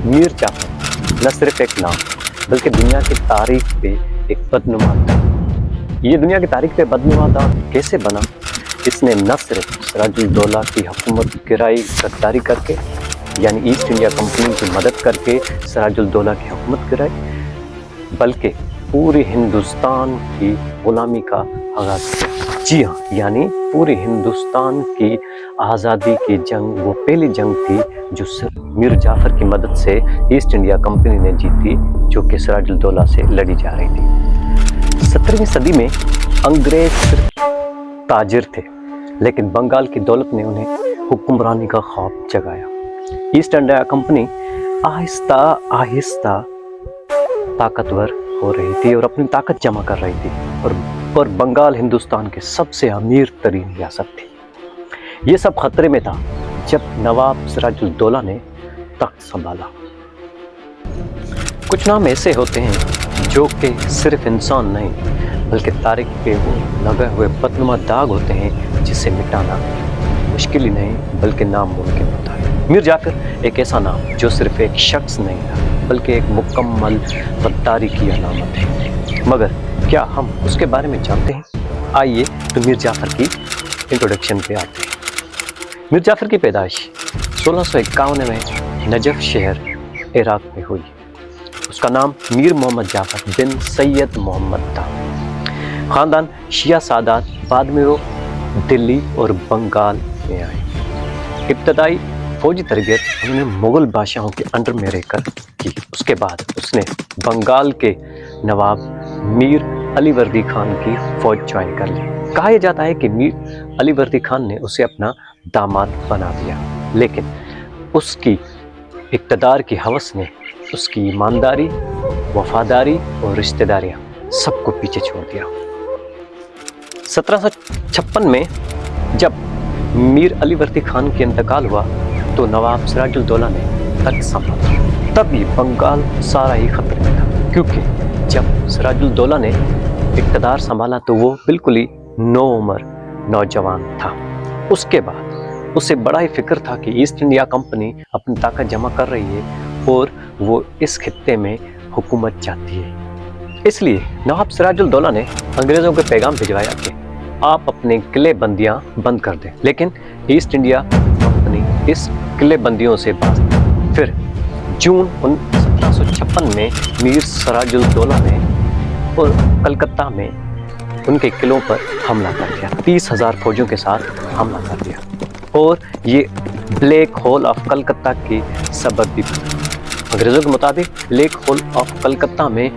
میر جعفر نہ صرف ایک نام بلکہ دنیا کی تاریخ پہ ایک بدنما تھا۔ یہ دنیا کی تاریخ پہ بدنما تھا کیسے بنا؟ اس نے نہ صرف سراج الدولہ کی حکومت گرائی غداری کر کے، یعنی ایسٹ انڈیا کمپنی کی مدد کر کے سراج الدولہ کی حکومت گرائی، بلکہ پورے ہندوستان کی غلامی کا آغاز کیا۔ جی ہاں، یعنی پورے ہندوستان کی آزادی کی جنگ وہ پہلی جنگ تھی جو صرف میر جعفر کی مدد سے ایسٹ انڈیا کمپنی نے جیتی، جو کہ سراج الدولہ سے لڑی جا رہی تھی۔ 17ویں صدی میں انگریز صرف تاجر تھے، لیکن بنگال کی دولت نے انہیں حکمرانی کا خواب جگایا۔ ایسٹ انڈیا کمپنی آہستہ آہستہ طاقتور ہو رہی تھی اور اپنی طاقت جمع کر رہی تھی، اور بنگال ہندوستان کے سب سے امیر ترین ریاست تھی۔ یہ سب خطرے میں تھا جب نواب سراج الدولہ نے تخت سنبھالا۔ کچھ نام ایسے ہوتے ہیں جو کہ صرف انسان نہیں بلکہ تاریخ پہ وہ لگے ہوئے بدنما داغ ہوتے ہیں جسے مٹانا مشکل ہی نہیں بلکہ ناممکن ہوتا ہے۔ میر جعفر ایک ایسا نام جو صرف ایک شخص نہیں تھا بلکہ ایک مکمل غداری کی علامت ہے۔ مگر کیا ہم اس کے بارے میں جانتے ہیں؟ آئیے تو میر جعفر کی انٹروڈکشن پہ آتے ہیں۔ میر جعفر کی پیدائش 1651 میں نجف شہر عراق میں ہوئی۔ اس کا نام میر محمد جعفر بن سید محمد تھا۔ خاندان شیعہ سادات، بعد میں وہ دلی اور بنگال میں آئے۔ ابتدائی فوجی تربیت انہوں نے مغل بادشاہوں کے انڈر میں رہ کر کی۔ اس کے بعد اس نے بنگال کے نواب میر علی وردی خان کی فوج جوائن کر لی۔ کہا یہ جاتا ہے کہ میر علی وردی خان نے اسے اپنا داماد بنا دیا، لیکن اس کی اقتدار کی ہوس نے اس کی ایمانداری، وفاداری اور رشتہ داریاں سب کو پیچھے چھوڑ دیا۔ 1756 میں جب میر علی وردی خان کے انتقال ہوا تو نواب سراج الدولہ نے تخت سنبھالا۔ تب یہ بنگال سارا ہی خطرے میں تھا، کیونکہ جب سراج الدولہ نے اقتدار سنبھالا تو وہ بالکل ہی نوعمر نوجوان تھا۔ اس کے بعد اسے بڑا ہی فکر تھا کہ ایسٹ انڈیا کمپنی اپنی طاقت جمع کر رہی ہے اور وہ اس خطے میں حکومت چاہتی ہے۔ اس لیے نواب سراج الدولہ نے انگریزوں کو پیغام بھجوایا کہ آپ اپنے قلعے بندیاں بند کر دیں، لیکن ایسٹ انڈیا کمپنی اس قلعے بندیوں سے باز نہیں۔ پھر جون 1756 میں میر سراج الدولہ نے اور کلکتہ میں ان کے قلعوں پر حملہ کر دیا، 30,000 فوجیوں کے ساتھ حملہ کر دیا، اور یہ بلیک ہول آف کلکتہ کی سبب بھی بنا۔ انگریزوں کے مطابق بلیک ہول آف کلکتہ میں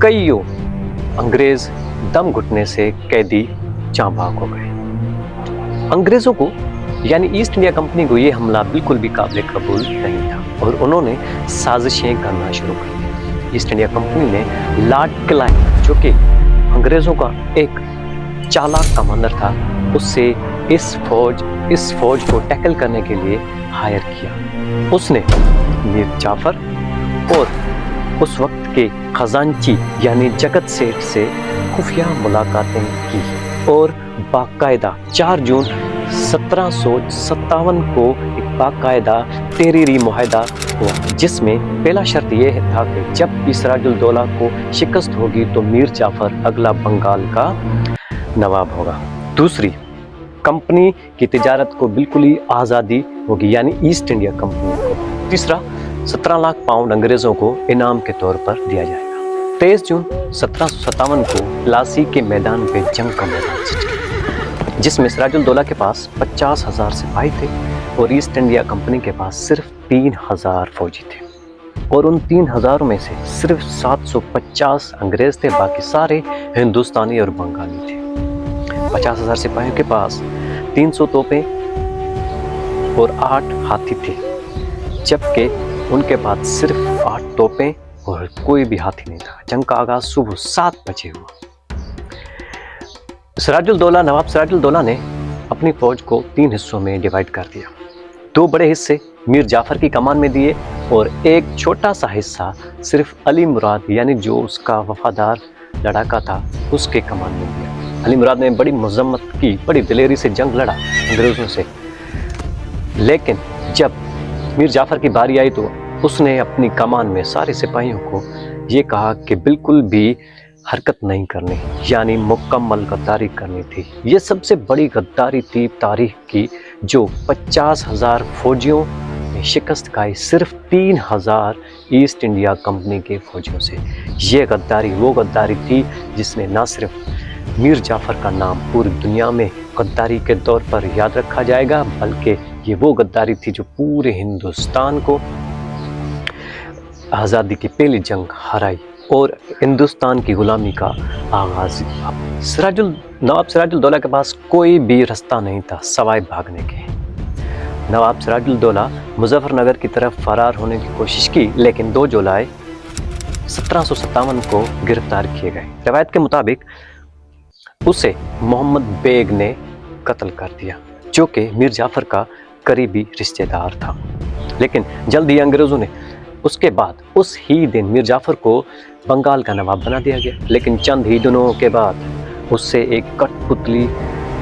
کئیوں انگریز دم گھٹنے سے قیدی جاں بحق ہو گئے۔ انگریزوں کو یعنی ایسٹ انڈیا کمپنی کو یہ حملہ بالکل بھی قابل قبول نہیں تھا اور انہوں نے سازشیں کرنا شروع کر دی۔ ایسٹ انڈیا کمپنی نے لارڈ کلائیو، جو کہ انگریزوں کا ایک چالاک کمانڈر تھا، اس سے اس فوج کو ٹیکل کرنے کے لیے ہائر کیا۔ اس نے میر جعفر اور اس وقت کے خزانچی یعنی جگت سیٹھ سے خفیہ ملاقاتیں کی اور باقاعدہ 4 جون 1757 کو ایک باقاعدہ تحریری معاہدہ ہوا، جس میں پہلا شرط یہ تھا کہ جب بھی سراج الدولہ کو شکست ہوگی تو میر جعفر اگلا بنگال کا نواب ہوگا۔ دوسری، کمپنی کی تجارت کو بالکل ہی آزادی ہوگی، یعنی ایسٹ انڈیا کمپنی کو۔ تیسرا، 17 لاکھ پاؤنڈ انگریزوں کو انعام کے طور پر دیا جائے گا۔ 23 جون 1757 کو پلاسی کے میدان پہ جنگ کا میدان سج گیا، جس میں سراج الدولہ کے پاس 50,000 سپاہی تھے اور ایسٹ انڈیا کمپنی کے پاس صرف 3,000 فوجی تھے، اور ان 3,000 میں سے صرف 750 انگریز تھے، باقی سارے ہندوستانی اور بنگالی تھے۔ 50,000 سپاہیوں کے پاس 300 توپیں اور 8 ہاتھی تھے، جبکہ ان کے پاس صرف 8 توپیں اور کوئی بھی ہاتھی نہیں تھا۔ جنگ کا آغاز صبح 7 بجے ہوا۔ نواب سراج الدولہ نے اپنی فوج کو 3 حصوں میں ڈیوائیڈ کر دیا۔ 2 بڑے حصے میر جعفر کی کمان میں دیے اور ایک چھوٹا سا حصہ صرف علی مراد یعنی جو اس کا وفادار لڑاکا تھا اس کے کمان میں دیا۔ علی مراد نے بڑی مذمت کی، بڑی دلیری سے جنگ لڑا انگریزوں سے، لیکن جب میر جعفر کی باری آئی تو اس نے اپنی کمان میں سارے سپاہیوں کو یہ کہا کہ بالکل بھی حرکت نہیں کرنی، یعنی مکمل غداری کرنی تھی۔ یہ سب سے بڑی غداری تھی تاریخ کی، جو 50,000 فوجیوں نے شکست کھائی صرف 3,000 ایسٹ انڈیا کمپنی کے فوجیوں سے۔ یہ غداری وہ غداری تھی جس نے نہ صرف میر جعفر کا نام پوری دنیا میں غداری کے طور پر یاد رکھا جائے گا، بلکہ یہ وہ غداری تھی جو پورے ہندوستان کو آزادی کی پہلی جنگ ہرائی اور ہندوستان کی غلامی کا آغاز ہوا۔ نواب سراج الدولہ کے پاس کوئی بھی رستہ نہیں تھا سوائے بھاگنے کے۔ نواب سراج الدولہ مظفر نگر کی طرف فرار ہونے کی کوشش کی، لیکن 2 جولائی 1757 کو گرفتار کیے گئے۔ روایت کے مطابق اسے محمد بیگ نے قتل کر دیا، جو کہ میر جعفر کا قریبی رشتہ دار تھا۔ لیکن جلد ہی انگریزوں نے اس کے بعد اس ہی دن میر جعفر کو بنگال کا نواب بنا دیا گیا، لیکن چند ہی دنوں کے بعد اس سے ایک کٹ پتلی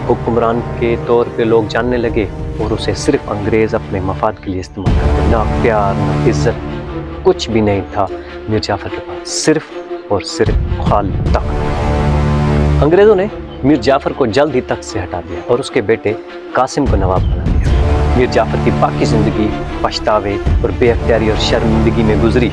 حکمران کے طور پہ لوگ جاننے لگے اور اسے صرف انگریز اپنے مفاد کے لیے استعمال کرتے۔ نہ پیار نہ عزت کچھ بھی نہیں تھا میر جعفر کے پاس، صرف اور صرف خالی تخت۔ انگریزوں نے میر جعفر کو جلد ہی تخت سے ہٹا دیا اور اس کے بیٹے قاسم کو نواب بنا دیا۔ میر جعفر کی باقی زندگی پچھتاوے اور بے اختیاری اور شرمندگی میں گزری۔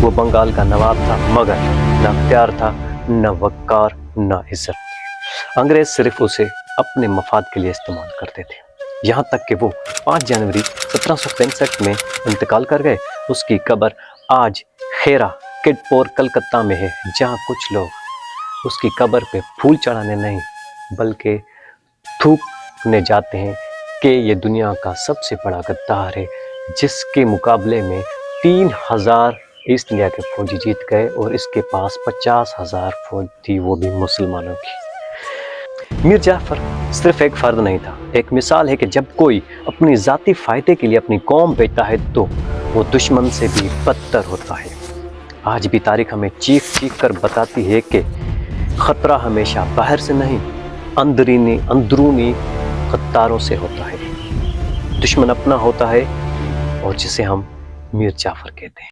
وہ بنگال کا نواب تھا، مگر نہ اختیار تھا، نہ وقار، نہ عزت۔ انگریز صرف اسے اپنے مفاد کے لیے استعمال کرتے تھے، یہاں تک کہ وہ 5 جنوری 1765 میں انتقال کر گئے۔ اس کی قبر آج خیرا کڈپور کلکتہ میں ہے، جہاں کچھ لوگ اس کی قبر پہ پھول چڑھانے نہیں بلکہ تھوکنے جاتے ہیں کہ یہ دنیا کا سب سے بڑا غدار ہے، جس کے مقابلے میں 3,000 ایسٹ انڈیا کے فوجی جیت گئے اور اس کے پاس 50,000 فوج تھی، وہ بھی مسلمانوں کی۔ میر جعفر صرف ایک فرد نہیں تھا، ایک مثال ہے کہ جب کوئی اپنی ذاتی فائدے کے لیے اپنی قوم بیچتا ہے تو وہ دشمن سے بھی بدتر ہوتا ہے۔ آج بھی تاریخ ہمیں چیخ چیخ کر بتاتی ہے کہ خطرہ ہمیشہ باہر سے نہیں، اندرونی غداروں سے ہوتا ہے۔ دشمن اپنا ہوتا ہے، اور جسے ہم میر جعفر کہتے ہیں۔